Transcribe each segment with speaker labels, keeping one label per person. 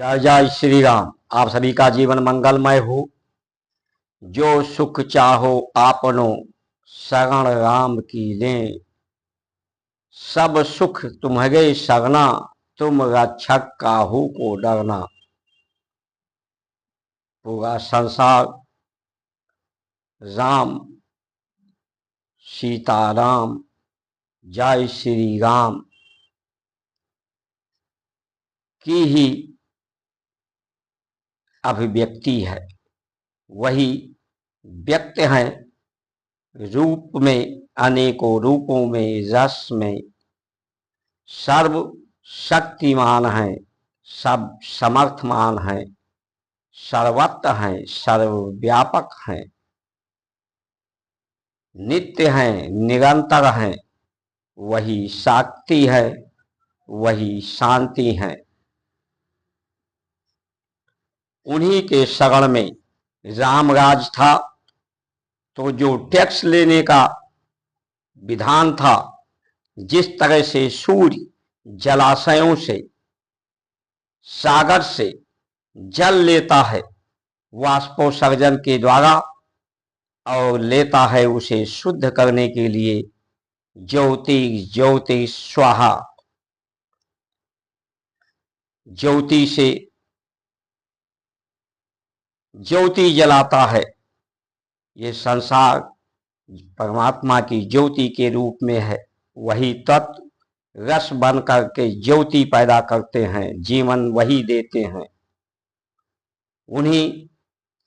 Speaker 1: जय जय श्री राम। आप सभी का जीवन मंगलमय हो। जो सुख चाहो आपनो शरण राम की लें। सब सुख तुम्हारे शरणा, तुम रक्षक काहू को डरना। पूरा संसार राम सीताराम जय श्री राम की ही अभिव्यक्ति है। वही व्यक्त हैं रूप में, अनेकों रूपों में, रस में। सर्व शक्तिमान है, सब समर्थमान है, सर्वत्र हैं, सर्वव्यापक हैं, नित्य हैं, निरंतर हैं। वही शक्ति है, वही शांति है। उन्हीं के शरण में रामराज था। तो जो टैक्स लेने का विधान था, जिस तरह से सूर्य जलाशयों से, सागर से जल लेता है वाष्पोत्सर्जन के द्वारा, और लेता है उसे शुद्ध करने के लिए ज्योति ज्योति स्वाहा। ज्योति से ज्योति जलाता है। ये संसार परमात्मा की ज्योति के रूप में है। वही तत्व रस बन करके ज्योति पैदा करते हैं, जीवन वही देते हैं। उन्हीं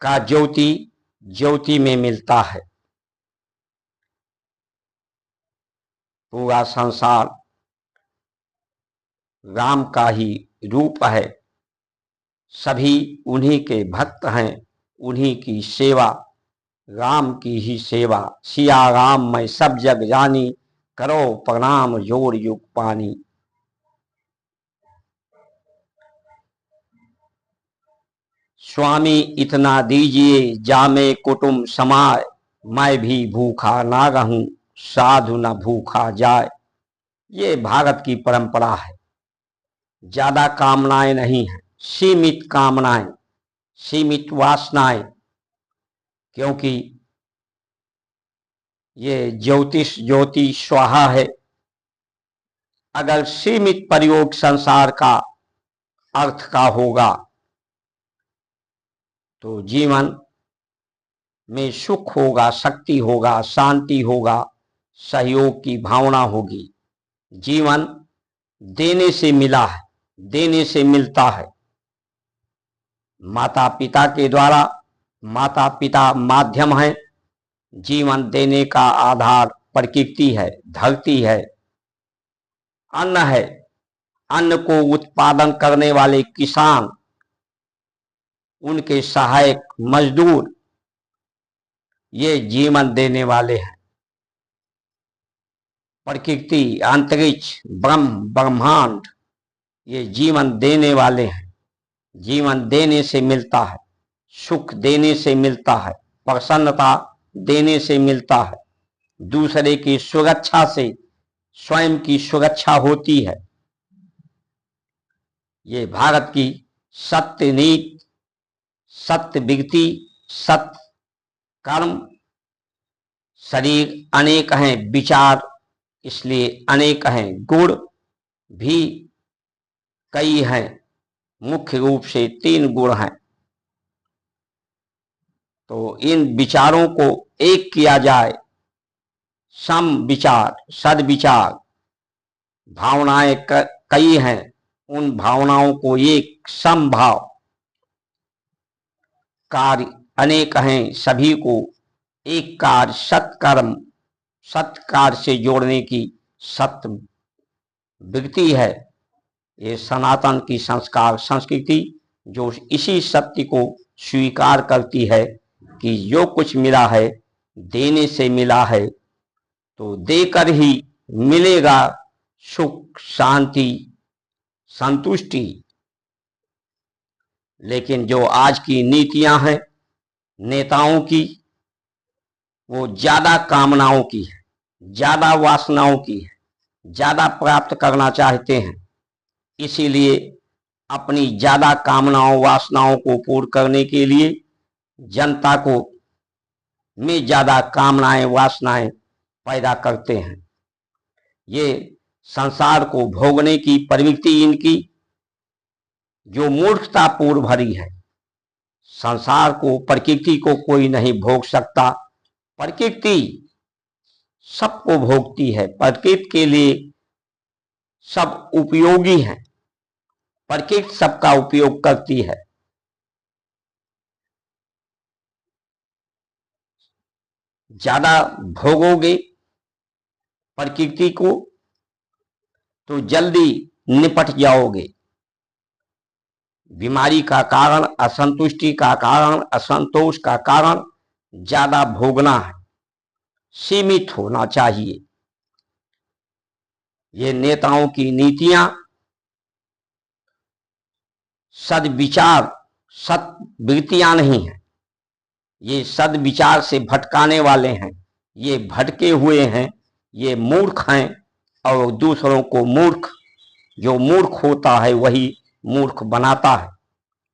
Speaker 1: का ज्योति ज्योति में मिलता है। पूरा संसार राम का ही रूप है। सभी उन्हीं के भक्त हैं, उन्हीं की सेवा, राम की ही सेवा। सिया राम मैं सब जग जानी, करो प्रणाम जोड़ युग पानी। स्वामी इतना दीजिए जामे कुटुंब समाए, मैं भी भूखा ना रहूं साधु न भूखा जाए। ये भारत की परंपरा है। ज्यादा कामनाएं नहीं है, सीमित कामनाएं, सीमित वासनाएं। क्योंकि ये ज्योतिष ज्योति स्वाहा है। अगर सीमित प्रयोग संसार का अर्थ का होगा तो जीवन में सुख होगा, शक्ति होगा, शांति होगा, सहयोग की भावना होगी। जीवन देने से मिला है, देने से मिलता है। माता पिता के द्वारा, माता पिता माध्यम है। जीवन देने का आधार प्रकृति है, धरती है, अन्न है। अन्न को उत्पादन करने वाले किसान, उनके सहायक मजदूर, ये जीवन देने वाले हैं। प्रकृति, अंतरिक्ष, ब्रह्मांड, ये जीवन देने वाले हैं। जीवन देने से मिलता है, सुख देने से मिलता है, प्रसन्नता देने से मिलता है। दूसरे की सुरक्षा से स्वयं की सुरक्षा होती है। ये भारत की सत्य नीति, सत्य विगति, सत्य कर्म। शरीर अनेक हैं, विचार इसलिए अनेक हैं, गुण भी कई हैं। मुख्य रूप से 3 गुण हैं। तो इन विचारों को एक किया जाए, सम विचार, सद्विचार। भावनाएं कई हैं, उन भावनाओं को एक समभाव। कार्य अनेक हैं, सभी को एक कार्य, सत्कर्म, सत्कार्य से जोड़ने की सत्य विगति है। ये सनातन की संस्कार संस्कृति जो इसी सत्य को स्वीकार करती है कि जो कुछ मिला है देने से मिला है, तो देकर ही मिलेगा सुख, शांति, संतुष्टि। लेकिन जो आज की नीतियां हैं नेताओं की, वो ज्यादा कामनाओं की है, ज्यादा वासनाओं की है, ज्यादा प्राप्त करना चाहते हैं। इसीलिए अपनी ज्यादा कामनाओं वासनाओं को पूर्ण करने के लिए जनता को में ज्यादा कामनाएं वासनाएं पैदा करते हैं। ये संसार को भोगने की प्रवृत्ति इनकी जो मूर्खता पूर्ण भरी है। संसार को, प्रकृति को कोई नहीं भोग सकता। प्रकृति सबको भोगती है। प्रकृति के लिए सब उपयोगी है। प्रकृति सबका उपयोग करती है। ज्यादा भोगोगे प्रकृति को तो जल्दी निपट जाओगे। बीमारी का कारण, असंतुष्टि का कारण, असंतोष का कारण ज्यादा भोगना है। सीमित होना चाहिए। ये नेताओं की नीतियां सद्विचार, सद्वृत्तियां नहीं है। ये सद्विचार से भटकाने वाले हैं। ये भटके हुए हैं। ये मूर्ख हैं और दूसरों को मूर्ख, जो मूर्ख होता है वही मूर्ख बनाता है।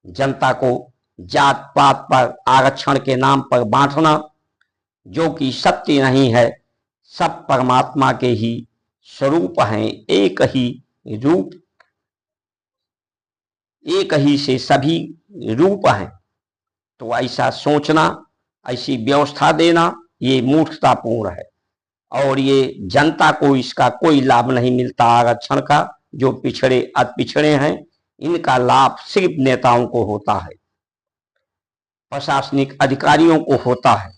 Speaker 1: जनता को जात पात पर आरक्षण के नाम पर बांटना, जो कि सत्य नहीं है। सब परमात्मा के ही स्वरूप हैं। एक ही रूप, एक ही से सभी रूप हैं। तो ऐसा सोचना, ऐसी व्यवस्था देना, ये मूर्खतापूर्ण है। और ये जनता को इसका कोई लाभ नहीं मिलता आरक्षण का। जो पिछड़े अति पिछड़े हैं, इनका लाभ सिर्फ नेताओं को होता है, प्रशासनिक अधिकारियों को होता है,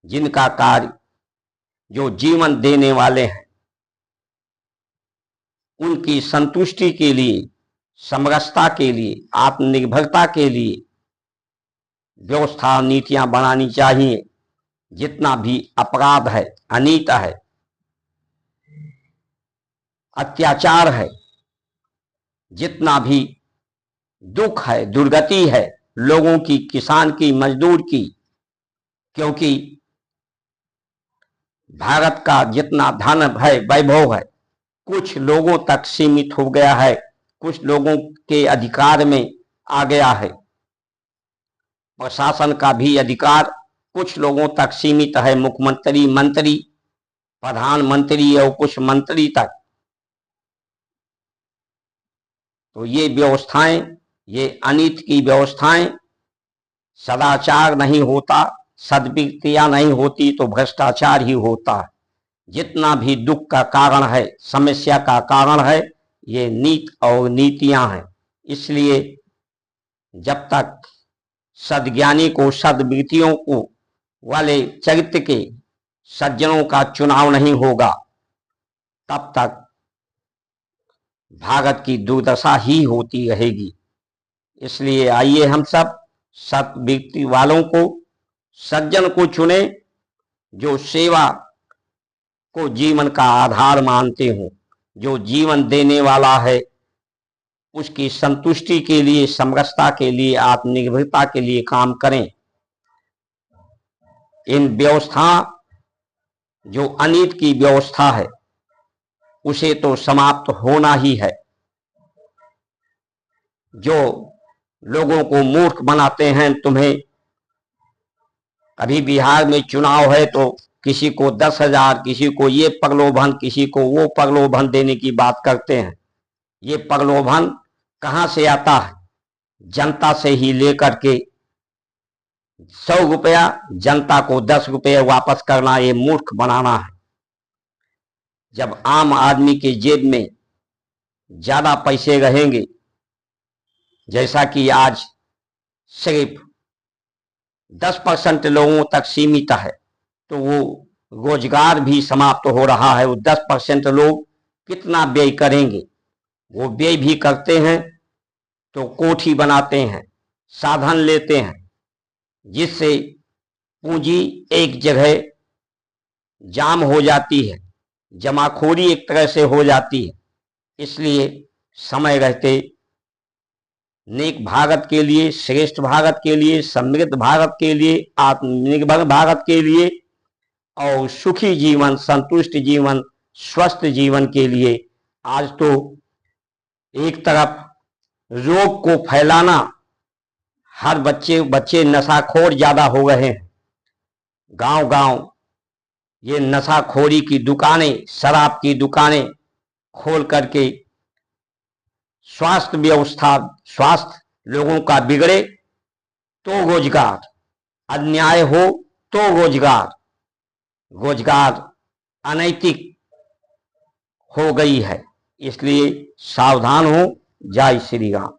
Speaker 1: जिनका कार्य, जो जीवन देने वाले हैं, उनकी संतुष्टि के लिए, समरसता के लिए, आत्मनिर्भरता के लिए व्यवस्था नीतियां बनानी चाहिए। जितना भी अपराध है, अनीत है, अत्याचार है, जितना भी दुख है, दुर्गति है लोगों की, किसान की, मजदूर की, क्योंकि भारत का जितना धन है, वैभव है, कुछ लोगों तक सीमित हो गया है, कुछ लोगों के अधिकार में आ गया है। प्रशासन का भी अधिकार कुछ लोगों तक सीमित है, मुख्यमंत्री, मंत्री, प्रधानमंत्री और कुछ मंत्री तक। तो ये व्यवस्थाएं, ये अनीति की व्यवस्थाएं, सदाचार नहीं होता, सद्वृत्तियां नहीं होती तो भ्रष्टाचार ही होता है। जितना भी दुख का कारण है, समस्या का कारण है, ये नीति और नीतियां हैं। इसलिए जब तक सद्ज्ञानी को, सद्वृत्तियों को वाले चरित्र के सज्जनों का चुनाव नहीं होगा, तब तक भारत की दुर्दशा ही होती रहेगी। इसलिए आइए हम सब सद्वृत्ति वालों को, सज्जन को चुने, जो सेवा को जीवन का आधार मानते हो, जो जीवन देने वाला है, उसकी संतुष्टि के लिए, समरसता के लिए, आत्मनिर्भरता के लिए काम करें। इन व्यवस्था, जो अनीत की व्यवस्था है, उसे तो समाप्त होना ही है। जो लोगों को मूर्ख बनाते हैं, तुम्हें अभी बिहार में चुनाव है तो किसी को 10,000, किसी को ये प्रलोभन, किसी को वो प्रलोभन देने की बात करते हैं। ये प्रलोभन कहां से आता है? जनता से ही लेकर के 100 रुपया जनता को 10 रुपये वापस करना, ये मूर्ख बनाना है। जब आम आदमी के जेब में ज्यादा पैसे रहेंगे, जैसा कि आज सिर्फ 10% लोगों तक सीमित है, तो वो रोजगार भी समाप्त हो रहा है। वो 10% लोग कितना व्यय करेंगे? वो व्यय भी करते हैं तो कोठी बनाते हैं, साधन लेते हैं, जिससे पूंजी एक जगह जाम हो जाती है, जमाखोरी एक तरह से हो जाती है। इसलिए समय रहते नेक भारत के लिए, श्रेष्ठ भारत के लिए, समृद्ध भारत के लिए, आत्मनिर्भर भारत के लिए और सुखी जीवन, संतुष्ट जीवन, स्वस्थ जीवन के लिए आज तो एक तरफ रोग को फैलाना, हर बच्चे नशाखोर ज्यादा हो गए हैं। गांव गांव ये नशाखोरी की दुकानें, शराब की दुकानें खोल करके स्वास्थ्य लोगों का बिगड़े तो रोजगार, अन्याय हो तो रोजगार अनैतिक हो गई है। इसलिए सावधान हो। जय श्री राम।